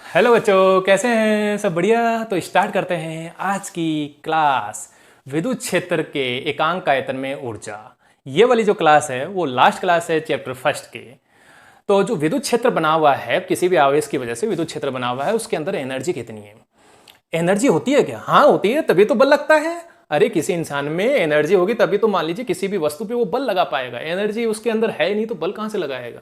Hello बच्चों, कैसे हैं? सब बढ़िया। तो स्टार्ट करते हैं आज की क्लास। विद्युत क्षेत्र के एकांक आयतन में ऊर्जा। ये वाली जो क्लास है वो लास्ट क्लास है चैप्टर फर्स्ट की। तो जो विद्युत क्षेत्र बना हुआ है, किसी भी आवेश की वजह से विद्युत क्षेत्र बना हुआ है, उसके अंदर एनर्जी कितनी है? एनर्जी होती है क्या? हाँ होती है, तभी तो बल लगता है। अरे किसी इंसान में एनर्जी होगी तभी तो मान लीजिए किसी भी वस्तु पे वो बल लगा पाएगा। एनर्जी उसके अंदर है ही नहीं तो बल कहाँ से लगाएगा?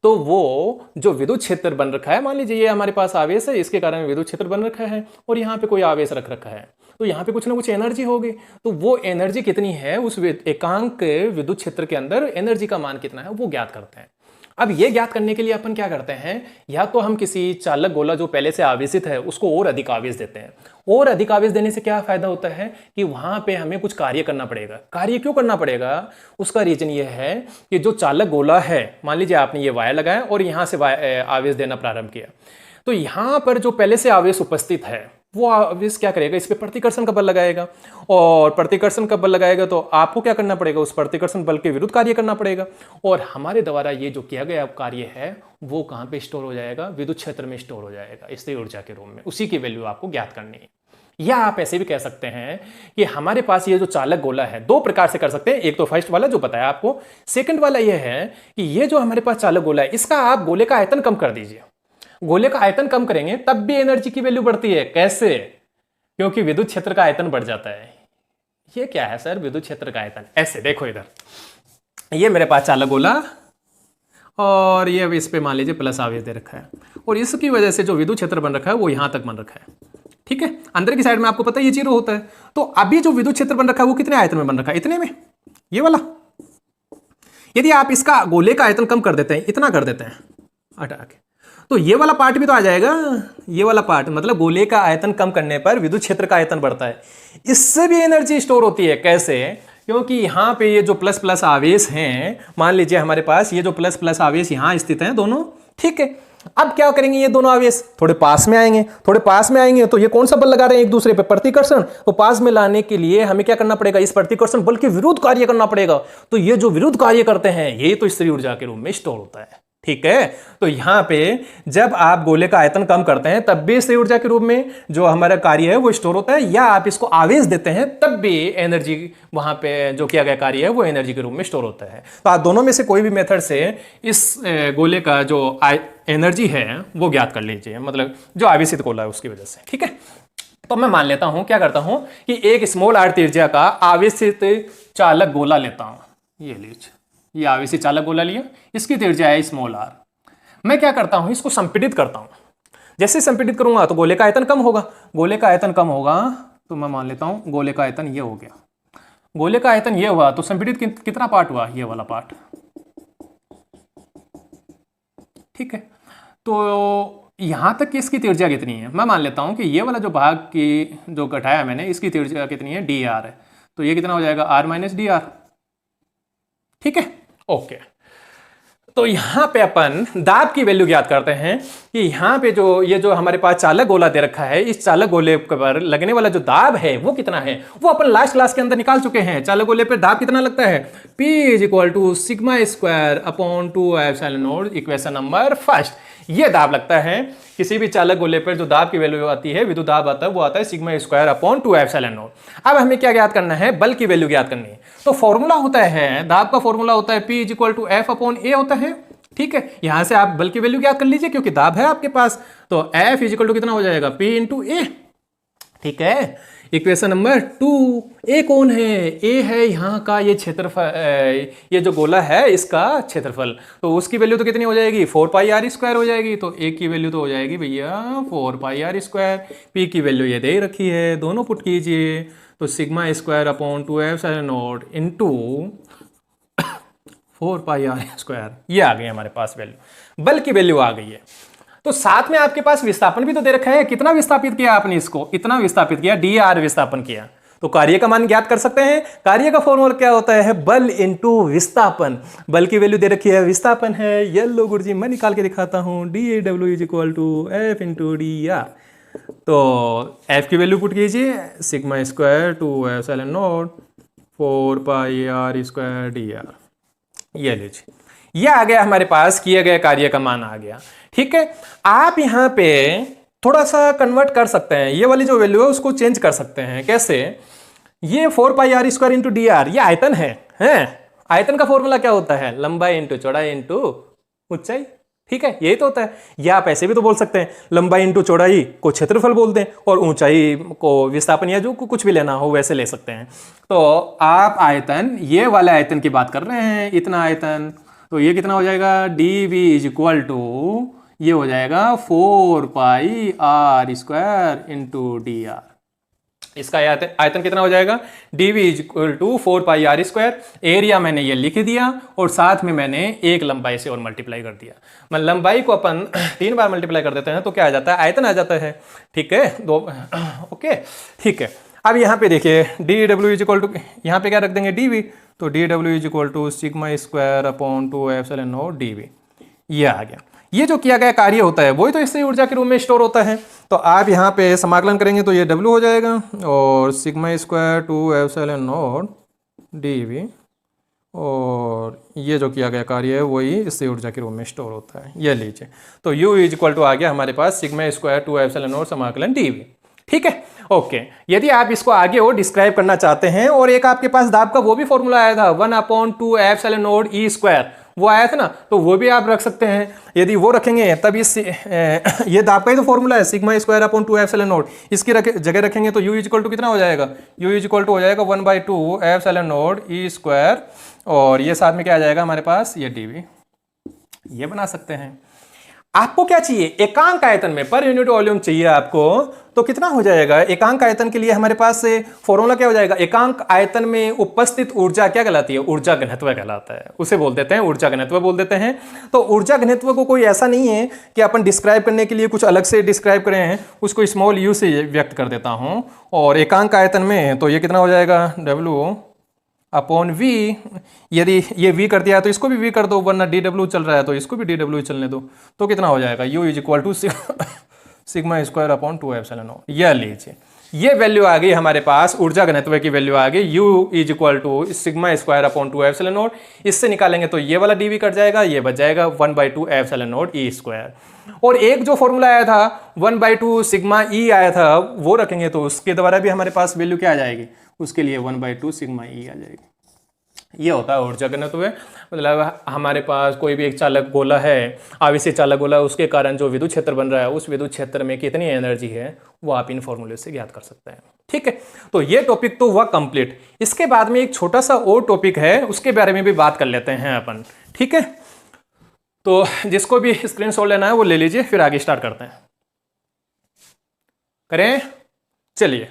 तो वो जो विद्युत क्षेत्र बन रखा है, मान लीजिए ये हमारे पास आवेश है, इसके कारण विद्युत क्षेत्र बन रखा है और यहाँ पे कोई आवेश रख रखा है, तो यहाँ पे कुछ ना कुछ एनर्जी होगी। तो वो एनर्जी कितनी है उस एकांक विद्युत क्षेत्र के अंदर, एनर्जी का मान कितना है वो ज्ञात करते हैं। अब ये ज्ञात करने के लिए अपन क्या करते हैं, या तो हम किसी चालक गोला जो पहले से आवेशित है उसको और अधिक आवेश देते हैं। और अधिक आवेश देने से क्या फायदा होता है कि वहां पे हमें कुछ कार्य करना पड़ेगा। कार्य क्यों करना पड़ेगा? उसका रीजन ये है कि जो चालक गोला है, मान लीजिए आपने ये वायर लगाया और यहां से आवेश देना प्रारंभ किया, तो यहां पर जो पहले से आवेश उपस्थित है वो आवेश क्या करेगा, इस पे प्रतिकर्षण का बल लगाएगा। और प्रतिकर्षण का बल लगाएगा तो आपको क्या करना पड़ेगा, उस प्रतिकर्षण बल के विरुद्ध कार्य करना पड़ेगा। और हमारे द्वारा ये जो किया गया कार्य है वो कहाँ पे स्टोर हो जाएगा? विद्युत क्षेत्र में स्टोर हो जाएगा, स्थिर ऊर्जा के रूप में। उसी की वैल्यू आपको ज्ञात करनी है। या आप ऐसे भी कह सकते हैं कि हमारे पास ये जो चालक गोला है, दो प्रकार से कर सकते हैं। एक तो फर्स्ट वाला जो बताया आपको, सेकंड वाला ये है कि ये जो हमारे पास चालक गोला है, इसका आप गोले का आयतन कम कर दीजिए। गोले का आयतन कम करेंगे तब भी एनर्जी की वैल्यू बढ़ती है। कैसे? क्योंकि विद्युत क्षेत्र का आयतन बढ़ जाता है। ये क्या है सर, विद्युत क्षेत्र का आयतन? ऐसे देखो, इधर ये मेरे पास चालक गोला और ये इस पे मान लीजिए प्लस आवेश दे रखा है, और इसकी वजह से जो विद्युत क्षेत्र बन रखा है वो यहां तक बन रखा है। ठीक है, अंदर की साइड में आपको पता है ये 0 होता है। तो अभी जो विद्युत क्षेत्र बन रखा है वो कितने आयतन में बन रखा है? इतने में, ये वाला। यदि आप इसका गोले का आयतन कम कर देते हैं, इतना कर देते हैं हटा के, तो ये वाला पार्ट भी तो आ जाएगा। ये वाला पार्ट मतलब गोले का आयतन कम करने पर विद्युत क्षेत्र का आयतन बढ़ता है। इससे भी एनर्जी स्टोर होती है। कैसे? क्योंकि यहां पे ये जो प्लस प्लस आवेश हैं, मान लीजिए हमारे पास ये जो प्लस प्लस आवेश यहां स्थित हैं दोनों, ठीक है। अब क्या करेंगे, ये दोनों आवेश थोड़े पास में आएंगे, थोड़े पास में आएंगे तो ये कौन सा बल लगा रहे हैं एक दूसरे पे? प्रतिकर्षण। तो पास में लाने के लिए हमें क्या करना पड़ेगा? इस प्रतिकर्षण बल के विरुद्ध कार्य करना पड़ेगा। तो ये जो विरुद्ध कार्य करते हैं ये तो स्थिर ऊर्जा के रूप में स्टोर होता है। ठीक है, तो यहां पे जब आप गोले का आयतन कम करते हैं तब भी स्थिर ऊर्जा के रूप में जो हमारा कार्य है वो स्टोर होता है, या आप इसको आवेश देते हैं तब भी एनर्जी, वहां पे जो किया गया कार्य है वो एनर्जी के रूप में स्टोर होता है। तो आप दोनों में से कोई भी मेथड से इस गोले का जो एनर्जी है वो ज्ञात कर लीजिए, मतलब जो आवेशित गोला है उसकी वजह से। ठीक है, तो मैं मान लेता हूं, क्या करता हूं कि एक स्मॉल r त्रिज्या का आवेशित चालक गोला लेता हूं। ये लीजिए, ये आवेशित चालक गोला लिया, इसकी त्रिज्या है स्मॉल r। मैं क्या करता हूं, इसको संपीड़ित करता हूं। जैसे संपीड़ित करूंगा तो गोले का आयतन कम होगा। गोले का आयतन कम होगा तो मैं मान लेता हूं गोले का आयतन ये हो गया। गोले का आयतन ये हुआ तो संपीड़ित कितना पार्ट हुआ? ये वाला पार्ट। ठीक है, तो यहां तक कि इसकी त्रिज्या कितनी है? मैं मान लेता हूं कि ये वाला जो भाग की जो घटाया मैंने, इसकी त्रिज्या कितनी है? dr है। तो ये कितना हो जाएगा? r minus D R. ठीक है, ओके। तो यहां पे अपन दाब की वैल्यू ज्ञात करते हैं कि यहां पे जो ये जो हमारे पास चालक गोला दे रखा है, इस चालक गोले पर लगने वाला जो दाब है वो कितना है, वो अपन लास्ट क्लास के अंदर निकाल चुके हैं। चालक गोले पे दाब कितना लगता है? P is equal to sigma square upon 2 epsilon nought, equation number first. ये दाब लगता है। किसी भी चालक गोले पर जो दाब की वैल्यू आती है, विद्युत दाब आता है, वो आता है sigma square upon 2 epsilon not. अब हमें क्या ज्ञात करना है? बल की वैल्यू ज्ञात करनी है। तो फॉर्मूला होता है, दाब का फॉर्मूला होता है P is equal to F upon A होता है। ठीक है, यहां से आप बल की वैल्यू ज्ञात कर लीजिए क्योंकि दाब है आपके पास। तो F इज इक्वल टू कितना हो जाएगा? P इंटू ए। ठीक है, इक्वेशन नंबर 2। ए कौन है? ए है यहाँ का ये क्षेत्रफल, ये जो गोला है इसका क्षेत्रफल। तो उसकी वैल्यू तो कितनी हो जाएगी? 4 पाई आर स्क्वायर हो जाएगी। तो ए की वैल्यू तो हो जाएगी भैया 4 पाई आर स्क्वायर। पी की वैल्यू ये दे रखी है, दोनों पुट कीजिए। तो sigma square upon 2 epsilon nought into 4 pi R square, ये आ गई हमारे पास वैल्यू। बल की वैल्यू आ गई है। तो साथ में आपके पास विस्थापन भी तो दे रखा है। कितना विस्थापित किया आपने इसको? इतना विस्थापित किया, dr विस्थापन किया। तो कार्य का मान ज्ञात कर सकते हैं। कार्य का फॉर्मूला क्या होता है? बल इंटू विस्थापन। बल की वैल्यू दे रखी है, विस्थापन है। येलो गुरुजी मैं निकाल के दिखाता हूं, dAW is equal to F into dr। तो f की वैल्यू पुट कीजिए, sigma square 2 epsilon nought 4 pi R square dr। ये लीजिए, ये आ गया हमारे पास, किए गए कार्य का मान आ गया। ठीक है, आप यहाँ पे थोड़ा सा कन्वर्ट कर सकते हैं, ये वाली जो वैल्यू है उसको चेंज कर सकते हैं। कैसे? ये 4πr² इंटू डी आर, ये आयतन है। आयतन का फॉर्मूला क्या होता है? लंबाई इंटू चौड़ाई इंटू ऊंचाई। ठीक है, यही तो होता है। या आप ऐसे भी तो बोल सकते हैं, लंबाई इंटू चौड़ाई को क्षेत्रफल बोल दें और ऊंचाई को विस्थापन या जो कुछ भी लेना हो वैसे ले सकते हैं। तो आप आयतन, ये वाले आयतन की बात कर रहे हैं, इतना आयतन, तो ये कितना हो जाएगा? D V is equal to, ये हो जाएगा 4πr² इंटू डी आर। इसका आयतन कितना हो जाएगा? dv is equal to 4πr²। Area मैंने ये लिख दिया और साथ में मैंने एक लंबाई से और मल्टीप्लाई कर दिया। मैं लंबाई को अपन 3 बार मल्टीप्लाई कर देते हैं तो क्या आ जाता है? आयतन आ जाता है। ठीक है, ओके, ठीक है। अब यहाँ पे देखिए dw इज इक्वल टू, यहाँ पे क्या रख देंगे? dv, तो dw is equal to σ²/2ε0 dv। ये आ गया। ये जो किया गया कार्य होता है वही तो इससे ऊर्जा के रूप में स्टोर होता है। तो आप यहाँ पे समाकलन करेंगे तो ये W हो जाएगा और σ²/2ε0 dV, और ये जो किया गया कार्य है वही इससे ऊर्जा के रूप में स्टोर होता है। ये लीजिए, तो U इज इक्वल टू आ गया हमारे पास σ²/2ε0 समाकलन dV। ठीक है, ओके। यदि आप इसको आगे और डिस्क्राइब करना चाहते हैं, और एक आपके पास दाब का वो भी फॉर्मूला आया था 1/2ε0 E², वो आया था ना, तो वो भी आप रख सकते हैं। यदि वो रखेंगे तब इस ये दाब का ही तो फॉर्मूला है σ²/2ε0, इसकी जगह रखेंगे तो U इज इक्वल टू कितना हो जाएगा? U इज इक्वल टू हो जाएगा 1/2ε0 E², और ये साथ में क्या आ जाएगा हमारे पास? ये dV। ये बना सकते हैं। आपको क्या चाहिए? एकांक आयतन में पर यूनिट वॉल्यूम चाहिए आपको, तो कितना हो जाएगा? एकांक आयतन के लिए हमारे पास से फॉर्मूला क्या हो जाएगा? एकांक आयतन में उपस्थित ऊर्जा क्या कहलाती है? ऊर्जा घनत्व कहलाता है। उसे बोल देते हैं ऊर्जा घनत्व बोल देते हैं। तो ऊर्जा घनत्व को कोई ऐसा नहीं है कि अपन डिस्क्राइब करने के लिए कुछ अलग से डिस्क्राइब करें, उसको स्मॉल u से व्यक्त कर देता हूं। और एकांक आयतन में तो ये कितना हो जाएगा? W/V। यदि ये V कर दिया तो इसको भी V कर दो, वरना dW चल रहा है तो इसको भी dW चलने दो, तो कितना हो जाएगा? U is equal to σ²/2ε0। यह लीजिए, ये वैल्यू आ गई हमारे पास, ऊर्जा घनत्व की वैल्यू आ गई U इज इक्वल टू σ²/2ε0। इससे निकालेंगे तो ये वाला dV कट जाएगा, ये बच जाएगा 1/2ε0 E²। और एक जो फॉर्मूला आया था 1/2 सिग्मा E आया था, वो रखेंगे तो उसके द्वारा भी हमारे पास वैल्यू क्या आ जाएगी? उसके लिए 1/2 सिग्मा E आ जाएगी। ये होता है ऊर्जा घनत्व। मतलब हमारे पास कोई भी एक चालक गोला है, आवेशी चालक गोला, उसके कारण जो विद्युत क्षेत्र बन रहा है, उस विद्युत क्षेत्र में कितनी एनर्जी है वो आप इन फॉर्मूले से ज्ञात कर सकते हैं। ठीक है, तो ये टॉपिक तो हुआ कंप्लीट। इसके बाद में एक छोटा सा और टॉपिक है, उसके बारे में भी बात कर लेते हैं अपन। ठीक है, तो जिसको भी स्क्रीनशॉट लेना है वो ले लीजिए, फिर आगे स्टार्ट करते हैं। करें, चलिए।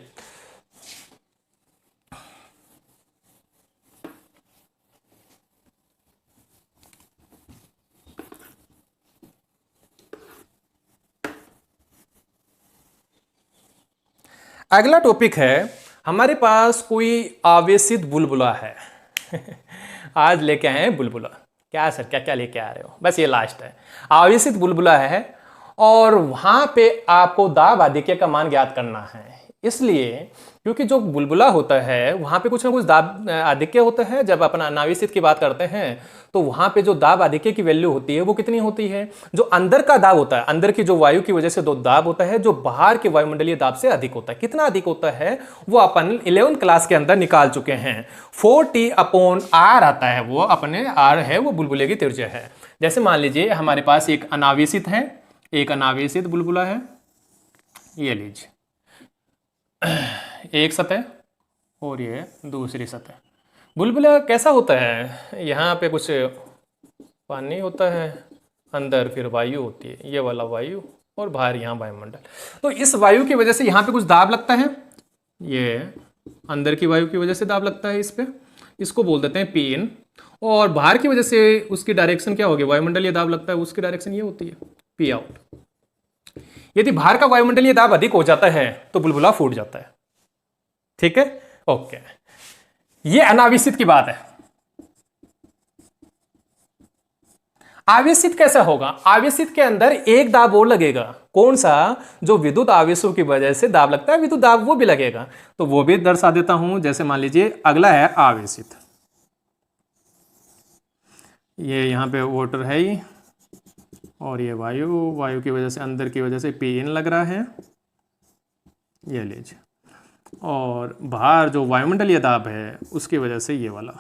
अगला टॉपिक है, हमारे पास कोई आवेशित बुलबुला है। आज लेके आए हैं बुलबुला। क्या सर, क्या क्या लेके आ रहे हो? बस ये लास्ट है। आवेशित बुलबुला है और वहां पे आपको दाब आधिक्य का मान ज्ञात करना है। इसलिए क्योंकि जो बुलबुला होता है वहां पे कुछ ना कुछ दाब आधिक्य होता है। जब अपन अनावेशित की बात करते हैं तो वहां पे जो दाब आधिक्य की वैल्यू होती है वो कितनी होती है? जो अंदर का दाब होता है, अंदर की जो वायु की वजह से जो दाब होता है, जो बाहर के वायुमंडलीय दाब से अधिक होता है। कितना अधिक होता है वो अपन 11th क्लास के अंदर निकाल चुके हैं। 4T/R आता है, वो अपने R है, वो बुलबुले की त्रिज्या है। जैसे मान लीजिए हमारे पास एक अनावेशित है, एक अनावेशित बुलबुला है, ये लीजिए, एक सतह और ये दूसरी सतह। बुलबुला कैसा होता है? यहाँ पे कुछ पानी होता है, अंदर फिर वायु होती है, ये वाला वायु, और बाहर यहाँ वायुमंडल। तो इस वायु की वजह से यहाँ पे कुछ दाब लगता है, ये अंदर की वायु की वजह से दाब लगता है इस पे, इसको बोल देते हैं Pin। और बाहर की वजह से उसकी डायरेक्शन क्या होगी? वायुमंडलीय दाब लगता है, उसकी डायरेक्शन ये होती है Pout। यदि बाहर का वायुमंडलीय दाब अधिक हो जाता है तो बुलबुला फूट जाता है। ठीक है, ओके। ये अनावेशित की बात है। आवेशित कैसा होगा? आवेशित के अंदर एक दाब और लगेगा। कौन सा? जो विद्युत आवेशों की वजह से दाब लगता है, विद्युत दाब, वो भी लगेगा। तो वो भी दर्शा देता हूं। जैसे मान लीजिए अगला है आवेशित, ये यहां पे वाटर है ही, और ये वायु की वजह से अंदर की वजह से पी इन लग रहा है, ये लीजिए, और बाहर जो वायुमंडलीय दाब है उसकी वजह से ये वाला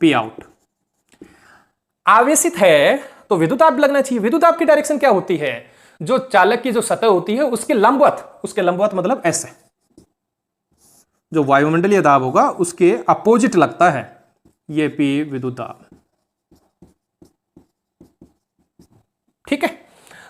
पी आउट। आवेशित है तो विद्युत दाब लगना चाहिए। विद्युत दाब की डायरेक्शन क्या होती है? जो चालक की जो सतह होती है उसके लंबवत मतलब ऐसे, जो वायुमंडलीय दाब होगा उसके अपोजिट लगता है, ये पी विद्युत दाब। ठीक है,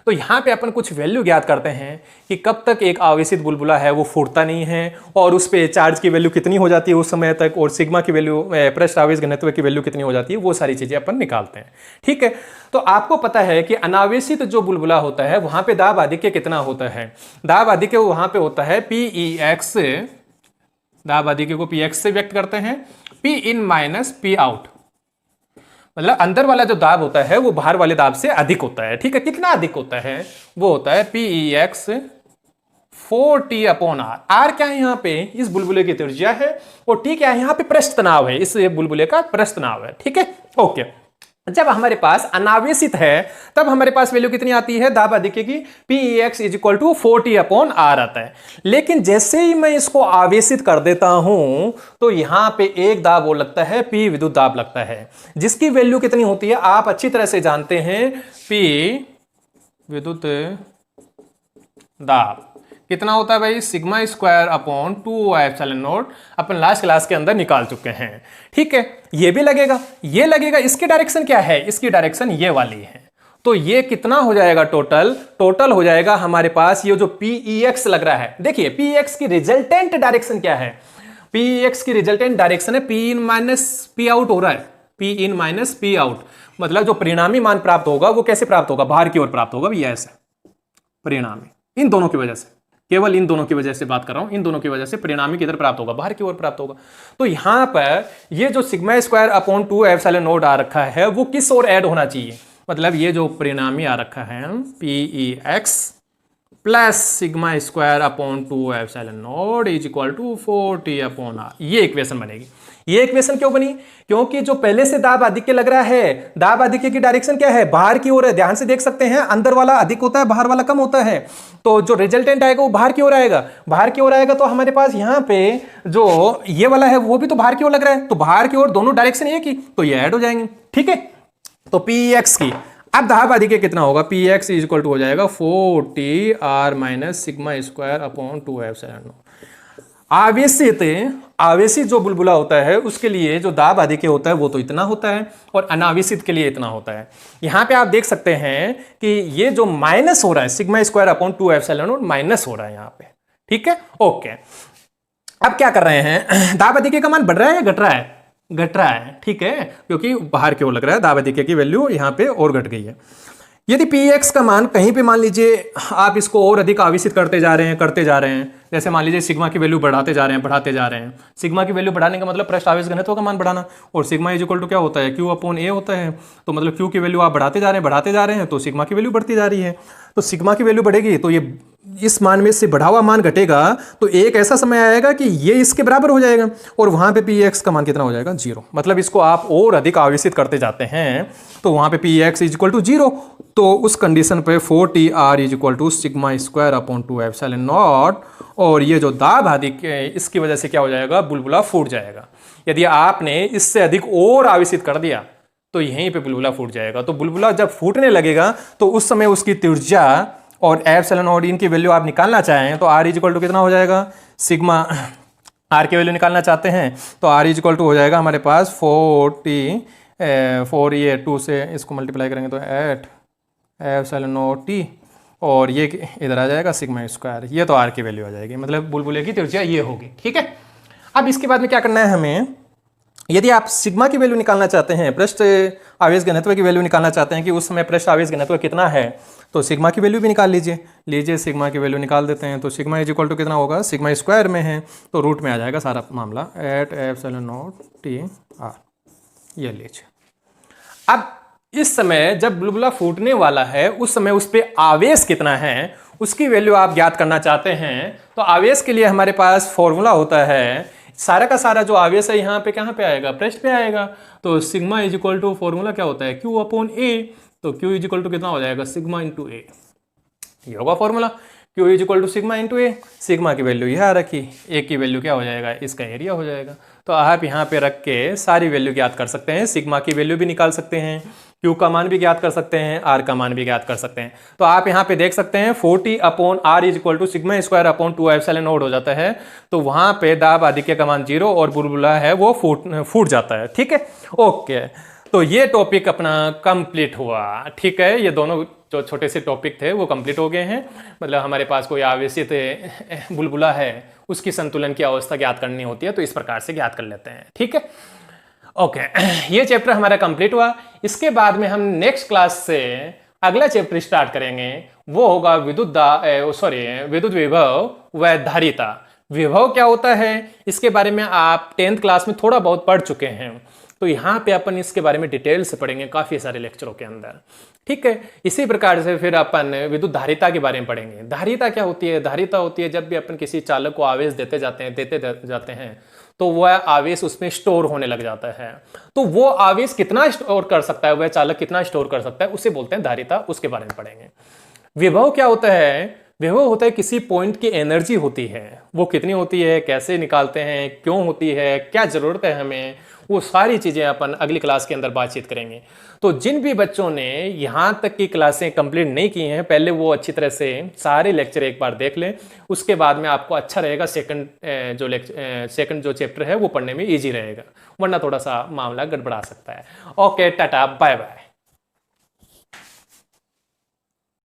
तो यहां पे अपन कुछ वैल्यू ज्ञात करते हैं कि कब तक एक आवेशित बुलबुला है वो फूटता नहीं है, और उस पे चार्ज की वैल्यू कितनी हो जाती है उस समय तक, और सिग्मा की वैल्यू, पृष्ठ आवेश घनत्व की वैल्यू कितनी हो जाती है, वो सारी चीजें अपन निकालते हैं। ठीक है, तो आपको पता है कि अनावेशित जो बुलबुला होता है वहां पे दाब आधिक्य कितना होता है? दाब आधिक्य वहां पे होता है PEX, दाब आधिक्य को PX से व्यक्त करते हैं, P इन माइनस P आउट, मतलब अंदर वाला जो दाब होता है वो बाहर वाले दाब से अधिक होता है। ठीक है, कितना अधिक होता है? वो होता है PEX 4T upon R। Are क्या है यहाँ पे? इस बुलबुले की त्रिज्या है, और T क्या है? यहाँ पे पृष्ठ तनाव है, इस बुलबुले का पृष्ठ तनाव है। ठीक है, ओके। जब हमारे पास अनावेशित है तब हमारे पास वैल्यू कितनी आती है दाब आधिक्य की? PEX is equal to 4T upon R आता है। लेकिन जैसे ही मैं इसको आवेशित कर देता हूं तो यहां पे एक दाब वो लगता है, P विद्युत दाब लगता है, जिसकी वैल्यू कितनी होती है आप अच्छी तरह से जानते हैं, P विद्युत दाब कितना होता है भाई? Sigma square upon 2 epsilon not, upon last class के अंदर निकाल चुके हैं। ठीक है, ये भी लगेगा, ये लगेगा। इसकी डायरेक्शन क्या है? इसकी डायरेक्शन ये वाली है, तो ये कितना हो जाएगा टोटल हो जाएगा हमारे पास ये जो PEX लग रहा है। देखिए PEX की रिजल्टेंट डायरेक्शन क्या है? PEX की रिजल्टेंट डायरेक्शन है P इन माइनस P आउट हो रहा है, P इन माइनस P आउट, मतलब जो परिणामी मान प्राप्त होगा वो कैसे प्राप्त होगा? बाहर की ओर प्राप्त होगा भैया, ऐसे परिणामी, इन दोनों की वजह से, केवल इन दोनों की वजह से बात कर रहा हूं, इन दोनों की वजह से परिणामी किधर प्राप्त होगा? बाहर की ओर प्राप्त होगा। तो यहां पर ये जो sigma square upon 2 epsilon not आ रखा है वो किस ओर ऐड होना चाहिए? मतलब ये जो परिणामी आ रखा है PEX plus sigma square upon 2 epsilon nought is equal to 4T upon R, ये इक्वेशन बनेगी। ये इक्वेशन क्यों बनी? क्योंकि जो पहले से दाब आधिक्य लग रहा है, दाब आधिक्य की डायरेक्शन क्या है? बाहर की ओर है। ध्यान से देख सकते हैं, अंदर वाला अधिक होता है, बाहर वाला कम होता है, तो जो रिजल्टेंट आएगा वो बाहर की ओर आएगा। बाहर की ओर आएगा तो हमारे पास यहाँ पे जो ये वाला है वो भी तो बाहर की ओर लग रहा है, तो बाहर की ओर दोनों डायरेक्शन एक ही, तो ये ऐड हो जाएंगे। ठीक है, तो PEX की अब दाब आधिक्य कितना होगा? PEX इज इक्वल टू हो जाएगा 4T R minus sigma square upon 2 epsilon not. आवेशित जो बुलबुला होता है उसके लिए जो दाब आधिक्य होता है वो तो इतना होता है, और अनावेशित के लिए इतना होता है। यहां पे आप देख सकते हैं कि ये जो माइनस हो रहा है sigma square upon 2 epsilon not minus हो रहा है यहां पे। ठीक है, ओके। अब क्या कर रहे हैं? दाब आधिक्य का मान बढ़ रहा है या घट रहा है? घट रहा है। ठीक है, क्योंकि बाहर की ओर लग रहा है, दाब आधिक्य की वैल्यू यहां पे और घट गई है। यदि PEX का मान कहीं पे मान लीजिए आप इसको और अधिक आवेशित करते जा रहे हैं, जैसे मान लीजिए सिग्मा की वैल्यू बढ़ाते जा रहे हैं। सिग्मा की वैल्यू बढ़ाने का मतलब पृष्ठ आवेश घनत्व का मान बढ़ाना, और सिग्मा इज इक्वल टू क्या होता है? Q अपॉन A होता है। तो मतलब Q की वैल्यू आप बढ़ाते जा रहे हैं तो सिग्मा की वैल्यू बढ़ती जा रही है। तो सिग्मा की वैल्यू बढ़ेगी तो ये इस मान में से बढ़ा हुआ मान घटेगा, तो एक ऐसा समय आएगा कि ये इसके बराबर हो जाएगा, और वहां पे PEX का मान कितना हो जाएगा? 0। मतलब इसको आप और अधिक आवेशित करते जाते हैं तो वहां पे PEX इज इक्वल टू 0, तो उस कंडीशन पे 4T R is equal to sigma square upon 2 epsilon nought, और ये जो दाब आधिक्य इसकी वजह से क्या हो जाएगा? बुलबुला फूट जाएगा। यदि आपने इससे अधिक और आवेशित कर दिया तो यहीं पे बुलबुला फूट जाएगा। तो बुलबुला जब फूटने लगेगा तो उस समय उसकी त्रिज्या और एप्सिलॉन और इनकी वैल्यू आप निकालना चाहें तो R इज इक्वल टू कितना हो जाएगा? सिग्मा R की वैल्यू निकालना चाहते हैं तो R इज इक्वल टू हो जाएगा हमारे पास 4 ये 2 से इसको मल्टीप्लाई करेंगे तो 8 एप्सिलॉन नॉट T, और ये इधर आ जाएगा सिग्मा स्क्वायर, ये तो R की वैल्यू आ जाएगी, मतलब बुलबुले की त्रिज्या ये होगी। ठीक है, अब इसके बाद में क्या करना है हमें? यदि आप सिग्मा की वैल्यू निकालना चाहते हैं, पृष्ठ आवेश घनत्व की वैल्यू निकालना चाहते हैं कि उस समय पृष्ठ आवेश घनत्व कितना है, तो सिग्मा की वैल्यू भी निकाल लीजिए सिग्मा की वैल्यू निकाल देते हैं। तो सिग्मा इज इक्वल टू कितना होगा? सिग्मा स्क्वायर में है तो रूट में आ जाएगा सारा मामला, 8 एप्सिलॉन नॉट T R, ये लीजिए। अब इस समय जब बुलबुला फूटने वाला है उस समय उस पर आवेश कितना है उसकी वैल्यू आप ज्ञात करना चाहते हैं, तो आवेश के लिए हमारे पास फॉर्मूला होता है, सारा का सारा जो आवेश है यहाँ पे कहाँ पे आएगा? पृष्ठ पे आएगा। तो sigma is equal to formula क्या होता है? Q upon A। तो Q इज इक्वल टू कितना हो जाएगा, सिग्मा इंटू ए, ये होगा formula. Q is equal to sigma into A, sigma की वैल्यू यहाँ रखी, ए की वैल्यू क्या हो जाएगा, इसका एरिया हो जाएगा। तो आप यहाँ पे रख के सारी वैल्यू ज्ञात कर सकते हैं, सिग्मा की वैल्यू भी निकाल सकते हैं, Q का मान भी ज्ञात कर सकते हैं, R का मान भी ज्ञात कर सकते हैं। तो आप यहाँ पे देख सकते हैं 40 upon R is equal to sigma square upon 2 epsilon nought हो जाता है। तो वहाँ पे दाब आधिक्य का मान 0 और बुलबुला है वो फूट जाता है। ठीक है, ओके। तो ये टॉपिक अपना कंप्लीट हुआ। ठीक है, ये दोनों जो छोटे से टॉपिक थे वो कंप्लीट हो गए हैं। मतलब हमारे पास कोई आवेशित बुलबुला है, उसकी संतुलन की अवस्था ज्ञात करनी होती है, तो इस प्रकार से ज्ञात कर लेते हैं। ठीक है, ओके। ये चैप्टर हमारा कंप्लीट हुआ। इसके बाद में हम नेक्स्ट क्लास से अगला चैप्टर स्टार्ट करेंगे, वो होगा विद्युत विभव व धारिता। विभव क्या होता है इसके बारे में आप 10th क्लास में थोड़ा बहुत पढ़ चुके हैं, तो यहाँ पे अपन इसके बारे में डिटेल से पढ़ेंगे काफी सारे लेक्चरों के अंदर। ठीक है, इसी प्रकार से फिर अपन विद्युत धारिता के बारे में पढ़ेंगे। धारिता क्या होती है, धारिता होती है जब भी अपन किसी चालक को आवेश देते जाते हैं तो वह आवेश उसमें स्टोर होने लग जाता है। तो वो आवेश कितना स्टोर कर सकता है, वह चालक कितना स्टोर कर सकता है, उसे बोलते हैं धारिता, उसके बारे में पढ़ेंगे। विभव क्या होता है, विभव होता है किसी पॉइंट की एनर्जी होती है, वो कितनी होती है, कैसे निकालते हैं, क्यों होती है, क्या जरूरत है हमें, वो सारी चीजें अपन अगली क्लास के अंदर बातचीत करेंगे। तो जिन भी बच्चों ने यहाँ तक की क्लासें कंप्लीट नहीं की हैं, पहले वो अच्छी तरह से सारे लेक्चर एक बार देख लें, उसके बाद में आपको अच्छा रहेगा। सेकंड जो चैप्टर है वो पढ़ने में ईजी रहेगा, वरना थोड़ा सा मामला गड़बड़ा सकता है। Okay, tata, bye bye.